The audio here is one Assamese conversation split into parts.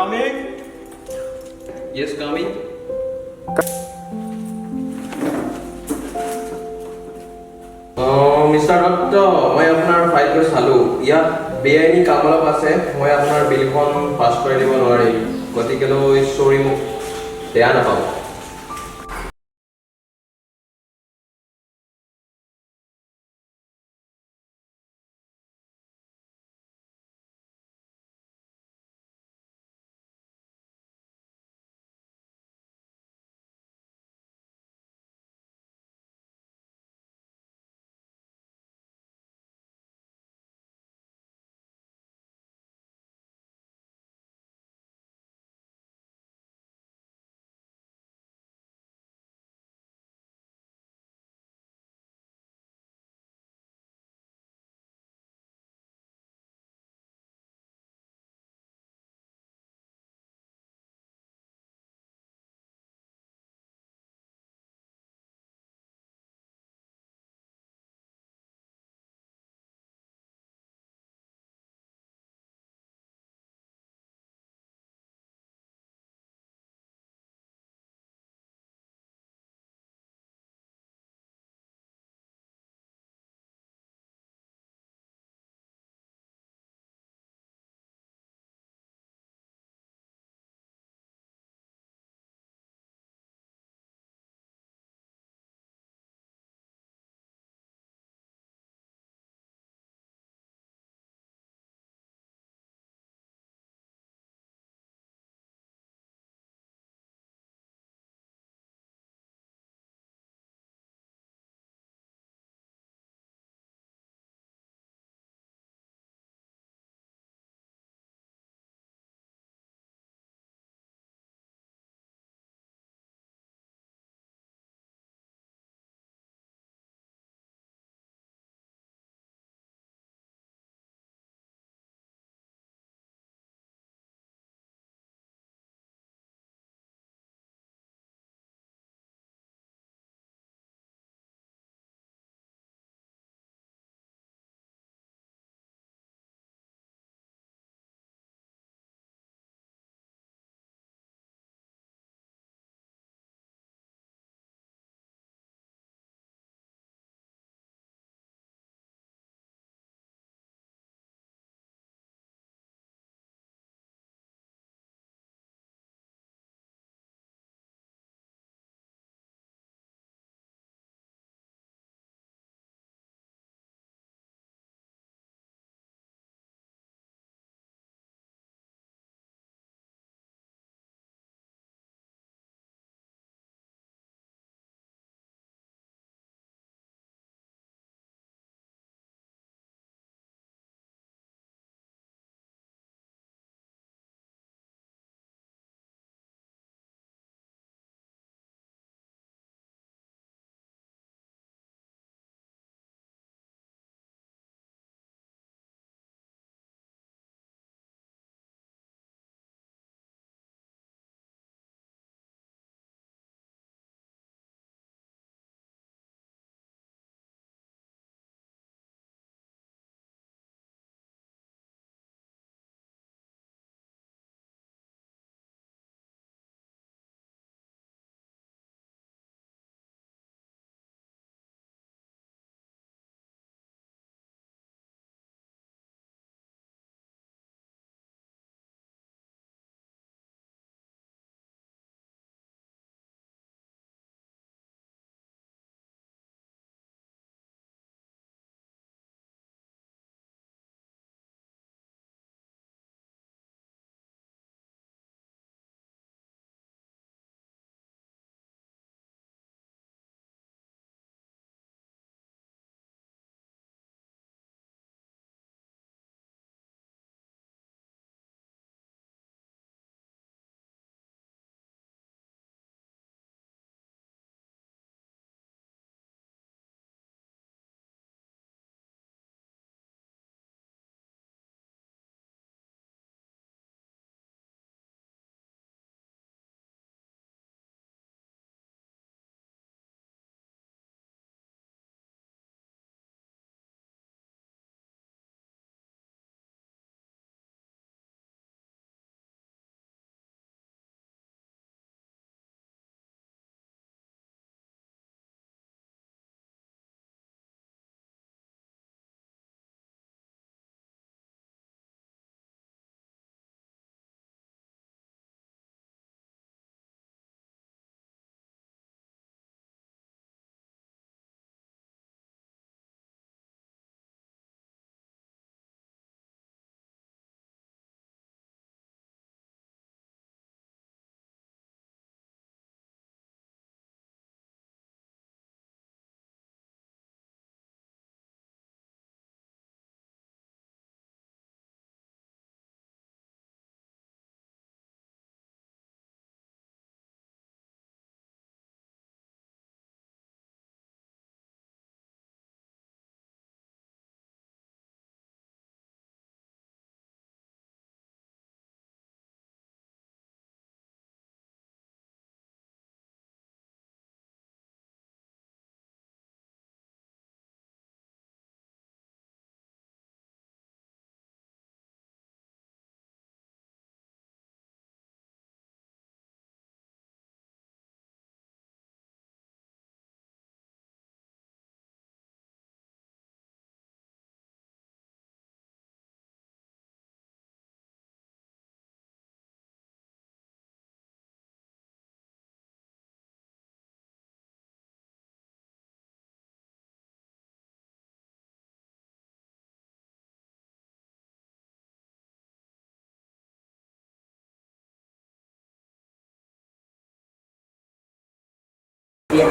coming? Yes, coming. Mister Dutta, মই আপোনাৰ ফাইলটো চালোঁ। ইয়াত বেআইনী কাম অলপ আছে। মই আপোনাৰ বিলখন পাছ কৰি দিব নোৱাৰিম, গতিকেলৈ চৰি, মোক বেয়া নাপাব।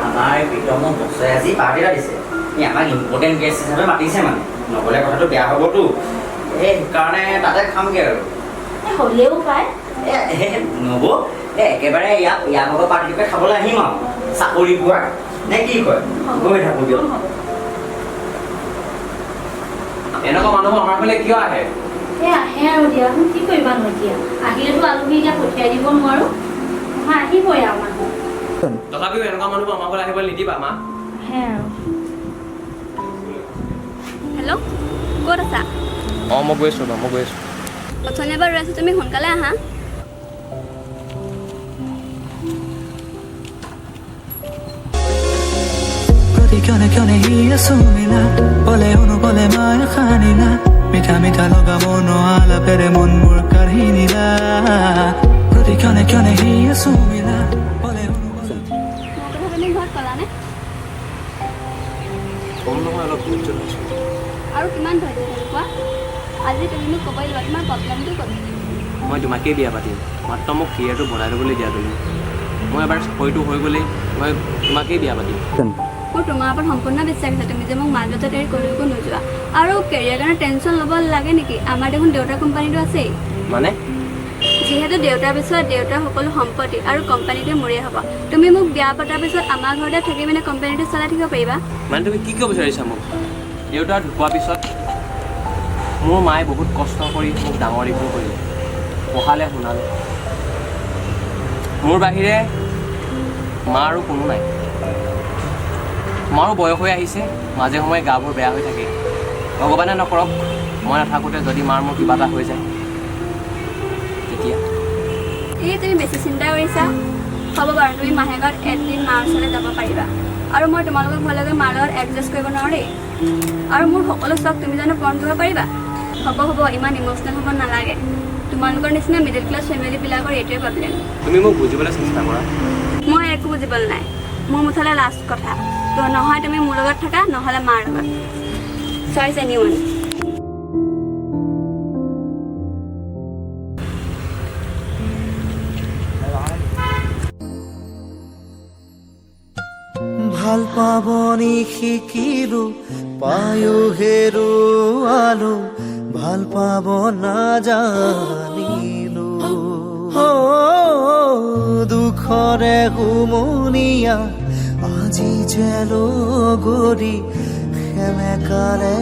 আমাৰ প্ৰীতমৰ বছৰে আজি পাৰ্টি এটা দিছে। আমাক ইম্পৰ্টেণ্ট গেষ্ট হিচাপে মাতিছে মানে, নগ'লে কথাটো বেয়া হ'বতো। সেইকাৰণে তাতে খামগৈ আৰু। হ'লেও পায় নব একেবাৰে ইয়াৰ ভাগৰ পাৰ্টিটোকে খাবলৈ আহিম আৰু চাকৰি পোৱা নে কি কয়? গৈ থাকোঁ দিয়ক। এনেকুৱা মানুহ আমাৰ ফালে কিয় আহে? আহে আৰু দিয়াচোন, কি কৰিবা নো এতিয়া? আহিলেতো আলহী এতিয়া পঠিয়াই দিব নোৱাৰো, নহয় আহিবই আৰু মানুহ। তথাপিও এনেকুৱা মানুহ আমাৰ ফালে আহিবলৈ নিদিবা মা। আহে আৰু। হেল্ল', ক'ত আছা? মই গৈ আছোঁ মই গৈ আছোঁ। অথনিৰ পৰা ৰৈ আছোঁ, তুমি সোনকালে আহা। ক্ষণে ক্ষণে হিয়াছো মিলা বলে অনুবলে মায়া খানিলা মিঠা মিঠা লগা মন আলাপেৰে মনবোৰ কাঢ়ি নিলা প্ৰতি ক্ষণে ক্ষণে হিয়াছো মিলা বলে অনুবলে মোৰ কথা তুমি ঘৰত ক'লানে? কম নহয়, অলপ ধৈৰ্য ধৰিছোঁ। আৰু কিমান ধৈৰ্য ধৰি কোৱা? আজি তুমি মোক ক'বই লাগিব তোমাৰ প্ৰব্লেমটো ক'ত? মই তোমাকেই বিয়া পাতিম, মাত্ৰ মোক কেৰিয়াৰটো বনাই ল'বলৈ দিয়া তুমি। মই এবাৰ চাকৰিটো হৈ গ'লেই মই তোমাকেই বিয়া পাতিম। মোৰ তোমাৰ ওপৰত সম্পূৰ্ণ বিশ্বাস আছে, তুমি যে মোক মাজতে এৰি ক'লৈকো নোযোৱা। আৰু কেৰিয়াৰ কাৰণে টেনশ্যন ল'ব লাগে নেকি? আমাৰ দেখোন দেউতাৰ কোম্পানীটো আছেই। মানে যিহেতু দেউতাৰ পিছত দেউতাৰ সকলো সম্পত্তি আৰু কোম্পানীটোৱে মোৰে হ'ব। তুমি মোক বিয়া পতাৰ পিছত আমাৰ ঘৰতে থাকি মানে কোম্পানীটো চলাই থাকিব পাৰিবা। মানে তুমি কি ক'ব বিচাৰিছা মোক? দেউতা ঢুকোৱাৰ পিছত মোৰ মায়ে বহুত কষ্ট কৰি মোক ডাঙৰ দীঘল কৰিলে, পঢ়ালে শুনালে। মোৰ বাহিৰে মা আৰু কোনো নাই। মাৰো বয়স হৈ আহিছে, মাজে সময়ে গাবোৰ বেয়া হৈ থাকে। ভগৱানে নকৰক মই নাথাকোঁতে যদি মাৰ মোৰ কিবা এটা হৈ যায় তেতিয়া। এই তুমি বেছি চিন্তা কৰিছা। হ'ব বাৰু, তুমি মাহেকত এদিন মাৰ ওচৰলৈ যাব পাৰিবা। আৰু মই তোমালোকৰ ঘৰলৈ গৈ মাৰ লগত এডজাষ্ট কৰিব নোৱাৰোঁ দেই। আৰু মোৰ সকলো চখ তুমি জানো পূৰণ কৰিব পাৰিবা? হ'ব ইমান ইম'চনেল হ'ব নালাগে। তোমালোকৰ নিচিনা মিডিল ক্লাছ ফেমিলিবিলাকৰ এইটোৱে প্ৰব্লেম। তুমি মোক বুজিবলৈ চেষ্টা কৰা। মই একো বুজিবলৈ নাই। মোৰ মুঠতে লাষ্ট কথা, তো নহয় তুমি মোৰ লগত থাকা, নহ'লে মাৰ লগত। চইচ এনিৱান। ভাল পাবনি শিকিলো পায়ো হেৰুৱালো ভাল পাব নাজানিলো দুখৰে হুমুনিয়া আজি জেলো গৰি সেমেকালে